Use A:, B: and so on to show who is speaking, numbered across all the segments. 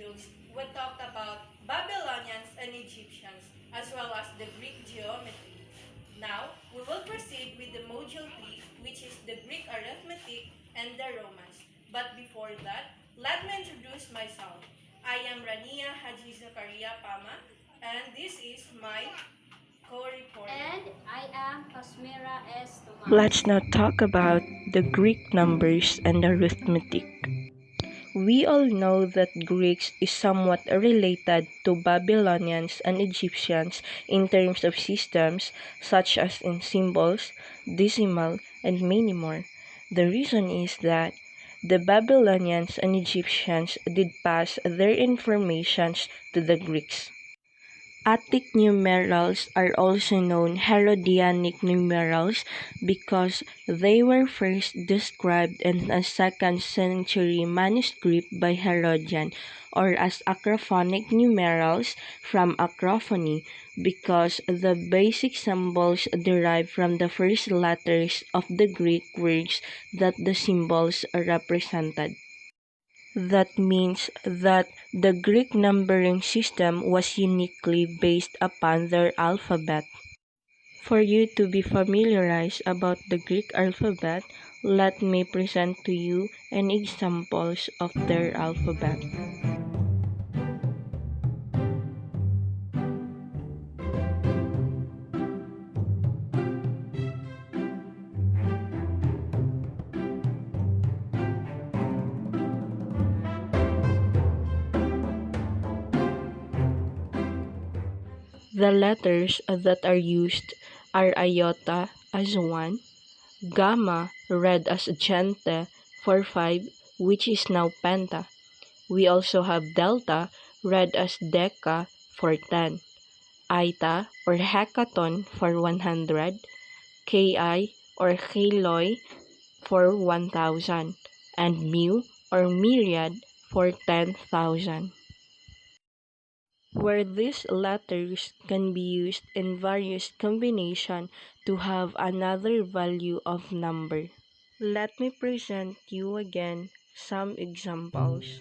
A: modules, we talked about Babylonians and Egyptians, as well as the Greek geometry. Now, we will proceed with the module 3, which is the Greek arithmetic and the Romans. But before that, let me introduce myself. I am Rania Haji Zakaria Pama, and this is my co-reporter.
B: And I am Cosmera S. Tomas.
C: Let's now talk about the Greek numbers and arithmetic. We all know that Greeks is somewhat related to Babylonians and Egyptians in terms of systems, such as in symbols, decimal, and many more. The reason is that the Babylonians and Egyptians did pass their informations to the Greeks. Attic numerals are also known Herodianic numerals because they were first described in a 2nd century manuscript by Herodian, or as acrophonic numerals from acrophony because the basic symbols derive from the first letters of the Greek words that the symbols represented. That means that the Greek numbering system was uniquely based upon their alphabet. For you to be familiarized about the Greek alphabet, let me present to you an examples of their alphabet. The letters that are used are iota as 1, gamma read as gente for 5, which is now penta. We also have delta read as deca for 10, eta or hecaton for 100, ki or kiloi for 1000, and mu or myriad for 10,000. Where these letters can be used in various combinations to have another value of number. Let me present you again some examples.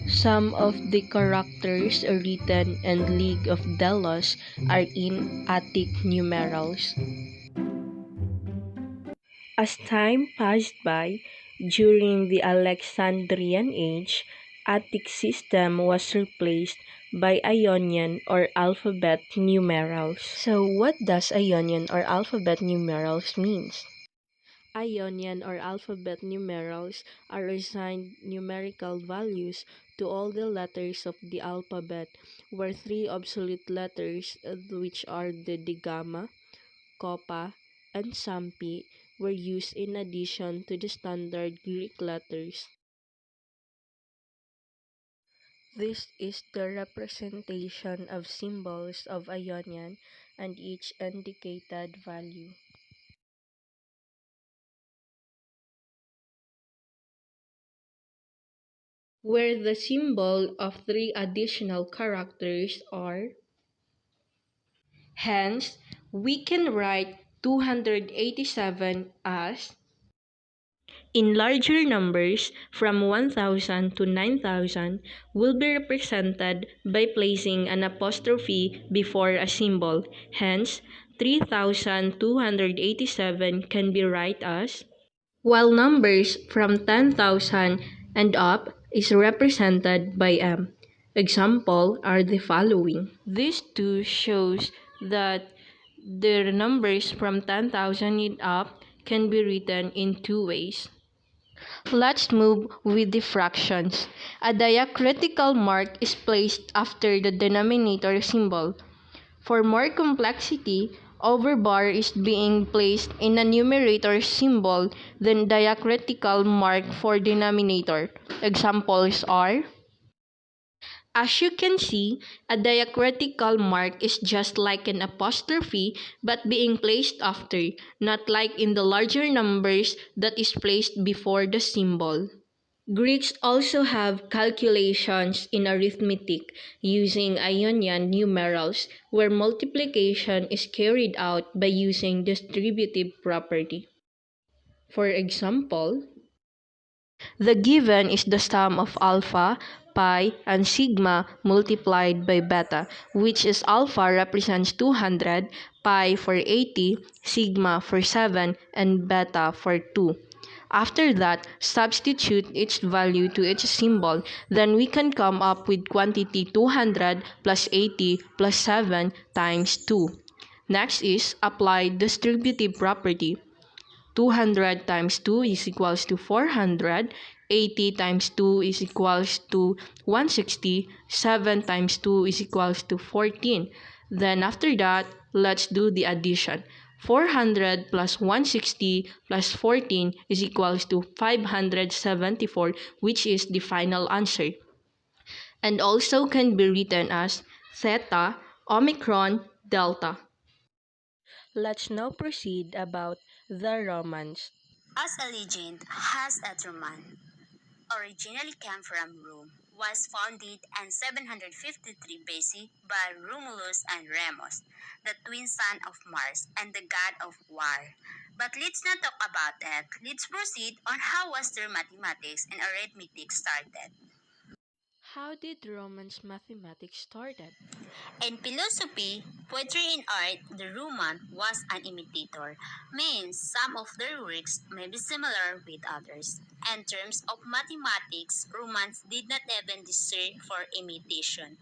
C: Some of the characters written in League of Delos are in Attic numerals. As time passed by, during the Alexandrian age, Attic system was replaced by Ionian or alphabet numerals. So what does Ionian or alphabet numerals means? Ionian or alphabet numerals are assigned numerical values to all the letters of the alphabet, where 3 obsolete letters, which are the digamma, koppa, and sampi, were used in addition to the standard Greek letters. This is the representation of symbols of Ionian and each indicated value. Where the symbol of 3 additional characters are. Hence, we can write 287 as. In larger numbers, from 1000 to 9000 will be represented by placing an apostrophe before a symbol. Hence, 3287 can be write as, while numbers from 10,000 and up is represented by M. Example are the following. This too shows that the numbers from 10,000 and up can be written in 2 ways. Let's move with the fractions. A diacritical mark is placed after the denominator symbol. For more complexity, overbar is being placed in a numerator symbol than diacritical mark for denominator. Examples are. As you can see, a diacritical mark is just like an apostrophe but being placed after, not like in the larger numbers that is placed before the symbol. Greeks also have calculations in arithmetic using Ionian numerals, where multiplication is carried out by using distributive property. For example, the given is the sum of alpha, pi, and sigma multiplied by beta, which is alpha represents 200, pi for 80, sigma for 7, and beta for 2. After that, substitute each value to each symbol, then we can come up with quantity 200 plus 80 plus 7 times 2. Next is apply distributive property. 200 times 2 is equals to 400, 80 times 2 is equals to 160, 7 times 2 is equals to 14. Then after that, let's do the addition. 400 plus 160 plus 14 is equals to 574, which is the final answer. And also can be written as theta, omicron, delta. Let's now proceed about the Romans.
D: As a legend has it, Roman originally came from Rome, was founded in 753 BC by Romulus and Remus, the twin son of Mars and the god of war. But let's not talk about that. Let's proceed on how Western mathematics and arithmetic started.
C: How did Romans mathematics started?
D: In philosophy, poetry, and art, the Roman was an imitator, means some of their works may be similar with others. In terms of mathematics, Romans did not even deserve for imitation.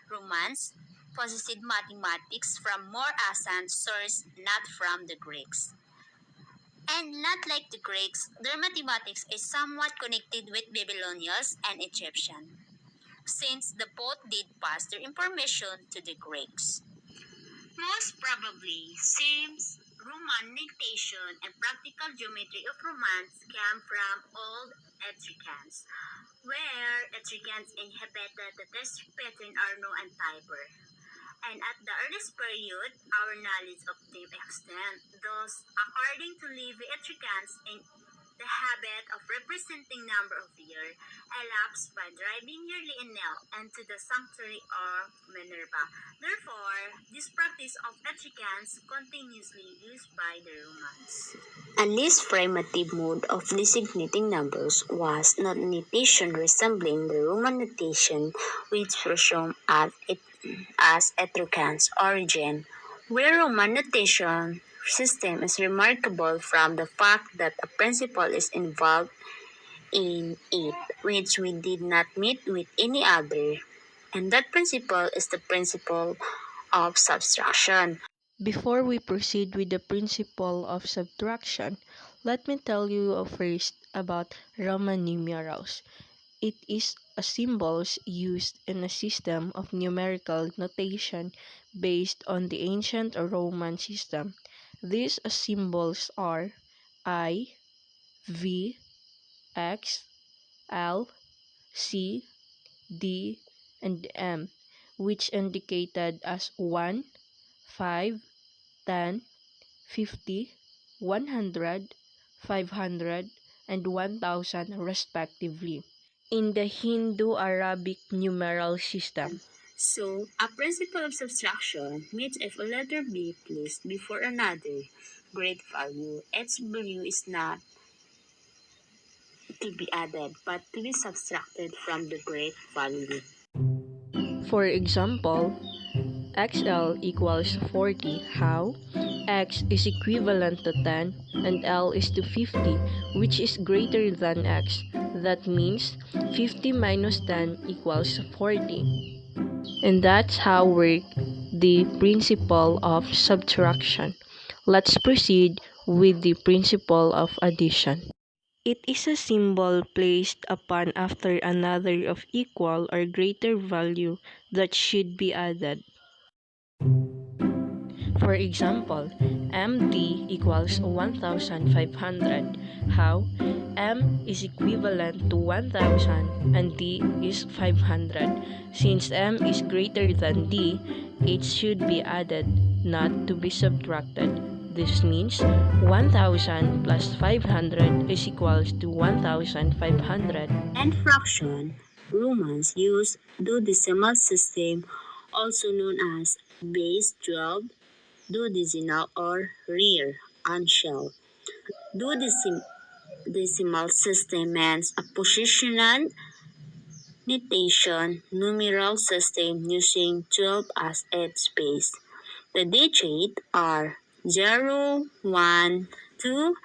D: Romans possessed mathematics from more ancient source, not from the Greeks. And not like the Greeks, their mathematics is somewhat connected with Babylonians and Egyptian, since the both did pass their information to the Greeks. Most probably, since Roman notation and practical geometry of Romans came from Old Etruscans, where Etruscans inhabited the desert pattern Arno and Tiber. And at the earliest period, our knowledge of them extent. Thus, according to Livy, Etruscans in the habit of representing number of years elapsed by driving yearly enel into the sanctuary of Minerva. Therefore, this practice of Etruscans continuously used by the Romans. A least primitive mode of designating numbers was notation resembling the Roman notation, which presumed as Etruscans' origin, where Roman notation system is remarkable from the fact that a principle is involved in it which we did not meet with any other, and that principle is the principle of subtraction.
C: Before we proceed with the principle of subtraction, let me tell you first about Roman numerals. It is a symbols used in a system of numerical notation based on the ancient Roman system. These symbols are I, V, X, L, C, D, and M, which indicated as 1, 5, 10, 50, 100, 500, and 1000 respectively in the Hindu-Arabic numeral system.
D: So, a principle of subtraction means if a letter be placed before another great value, its value is not to be added but to be subtracted from the great value.
C: For example, XL equals 40. How? X is equivalent to 10 and L is to 50, which is greater than X. That means 50 minus 10 equals 40. And that's how work the principle of subtraction. Let's proceed with the principle of addition. It is a symbol placed upon after another of equal or greater value that should be added. For example, MD equals 1,500. How? M is equivalent to 1,000 and D is 500. Since M is greater than D, it should be added, not to be subtracted. This means 1000 plus 500 is equals to 1500.
D: And fraction, Romans use duodecimal system, also known as base 12, duodecinal or rear, unshelled. Duodecimal system means a positional notation numeral system using 12 as its base. The digits are 0, 1, 2,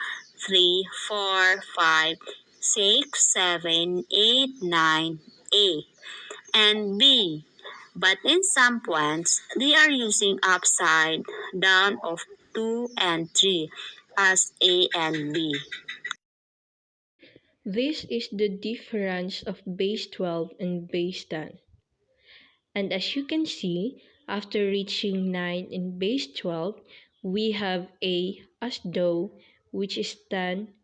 D: 3, 4, 5, 6, 7, 8, 9, A, and B. But in some points, they are using upside down of 2 and 3 as A and B.
C: This is the difference of base 12 and base 10. And as you can see, after reaching 9 in base 12, we have A as though, which is 10,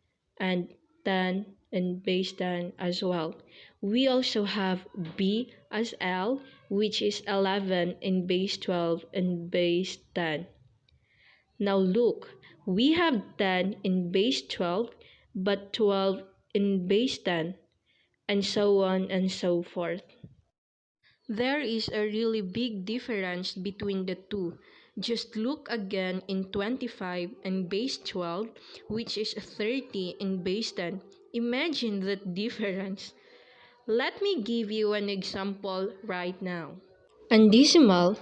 C: and 10 in base 10 as well. We also have B as L, which is 11 in base 12 and base 10. Now look, we have 10 in base 12, but 12 in base 10, and so on and so forth. There is a really big difference between the two. Just look again in 25 and base 12, which is 30 in base 10. Imagine that difference. Let me give you an example right now. In decimal,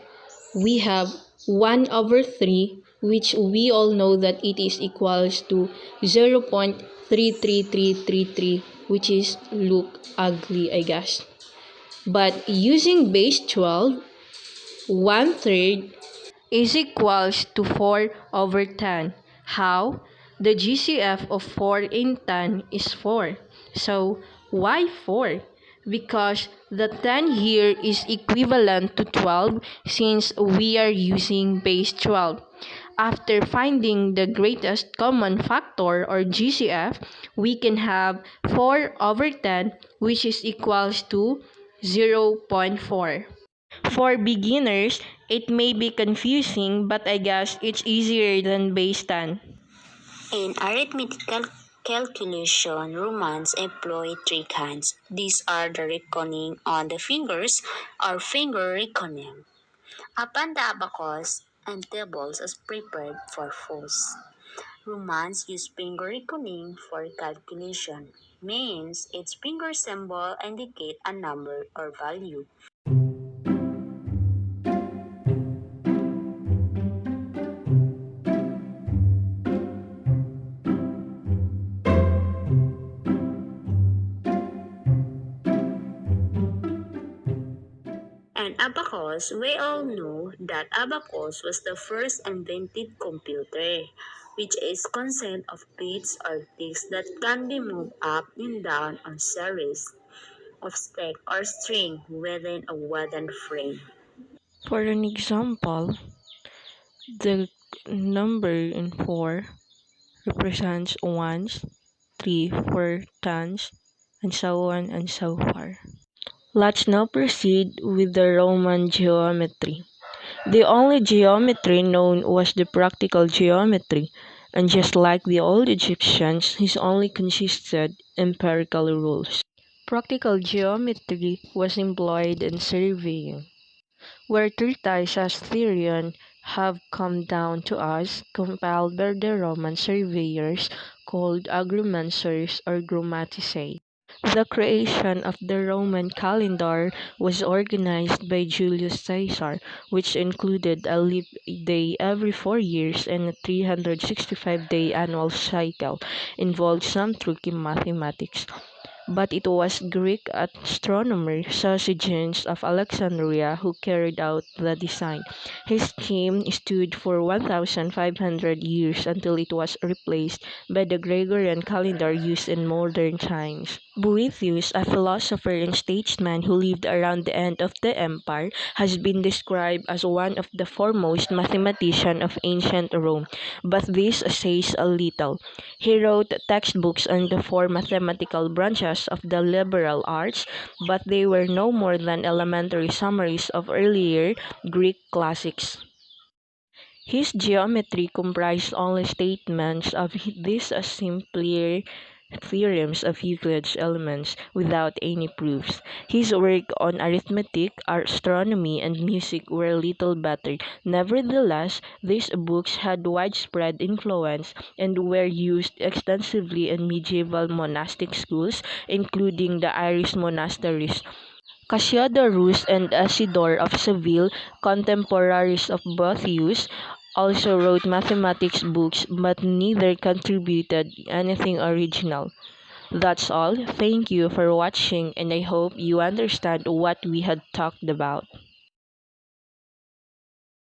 C: we have 1 over 3, which we all know that it is equals to 0.33333, which is look ugly, I guess. But using base 12, 1/3 is equals to 4 over 10. How? The GCF of 4 in 10 is 4. So, why 4? Because the 10 here is equivalent to 12 since we are using base 12. After finding the greatest common factor or GCF, we can have 4 over 10 which is equals to 0.4. For beginners, it may be confusing, but I guess it's easier than base 10.
D: In arithmetical calculation, Romans employ three kinds. These are the reckoning on the fingers or finger reckoning, upon the abacus, and tables as prepared for foes. Romans use finger reckoning for calculation, means its finger symbol indicate a number or value. And abacus, we all know that abacus was the first invented computer, which is consist of bits or ticks that can be moved up and down on series of stick or string within a wooden frame.
C: For an example, the number in 4 represents ones, 3 for tens, and so on and so forth. Let's now proceed with the Roman geometry. The only geometry known was the practical geometry, and just like the old Egyptians, this only consisted empirical rules. Practical geometry was employed in surveying, where treatises as theorems have come down to us, compiled by the Roman surveyors called agrimensors or grammaticae. The creation of the Roman calendar was organized by Julius Caesar, which included a leap day every 4 years and a 365-day annual cycle, involved some tricky mathematics. But it was Greek astronomer Sosigenes of Alexandria who carried out the design. His scheme stood for 1,500 years until it was replaced by the Gregorian calendar used in modern times. Boethius, a philosopher and statesman who lived around the end of the empire, has been described as one of the foremost mathematicians of ancient Rome, but this says a little. He wrote textbooks on the 4 mathematical branches of the liberal arts, but they were no more than elementary summaries of earlier Greek classics. His geometry comprised only statements of these simpler theorems of Euclid's elements without any proofs. His work on arithmetic, astronomy, and music were little better. Nevertheless, these books had widespread influence and were used extensively in medieval monastic schools, including the Irish monasteries. Cassiodorus and Isidore of Seville, contemporaries of Boethius, also wrote mathematics books, but neither contributed anything original. That's all. Thank you for watching, and I hope you understand what we had talked about.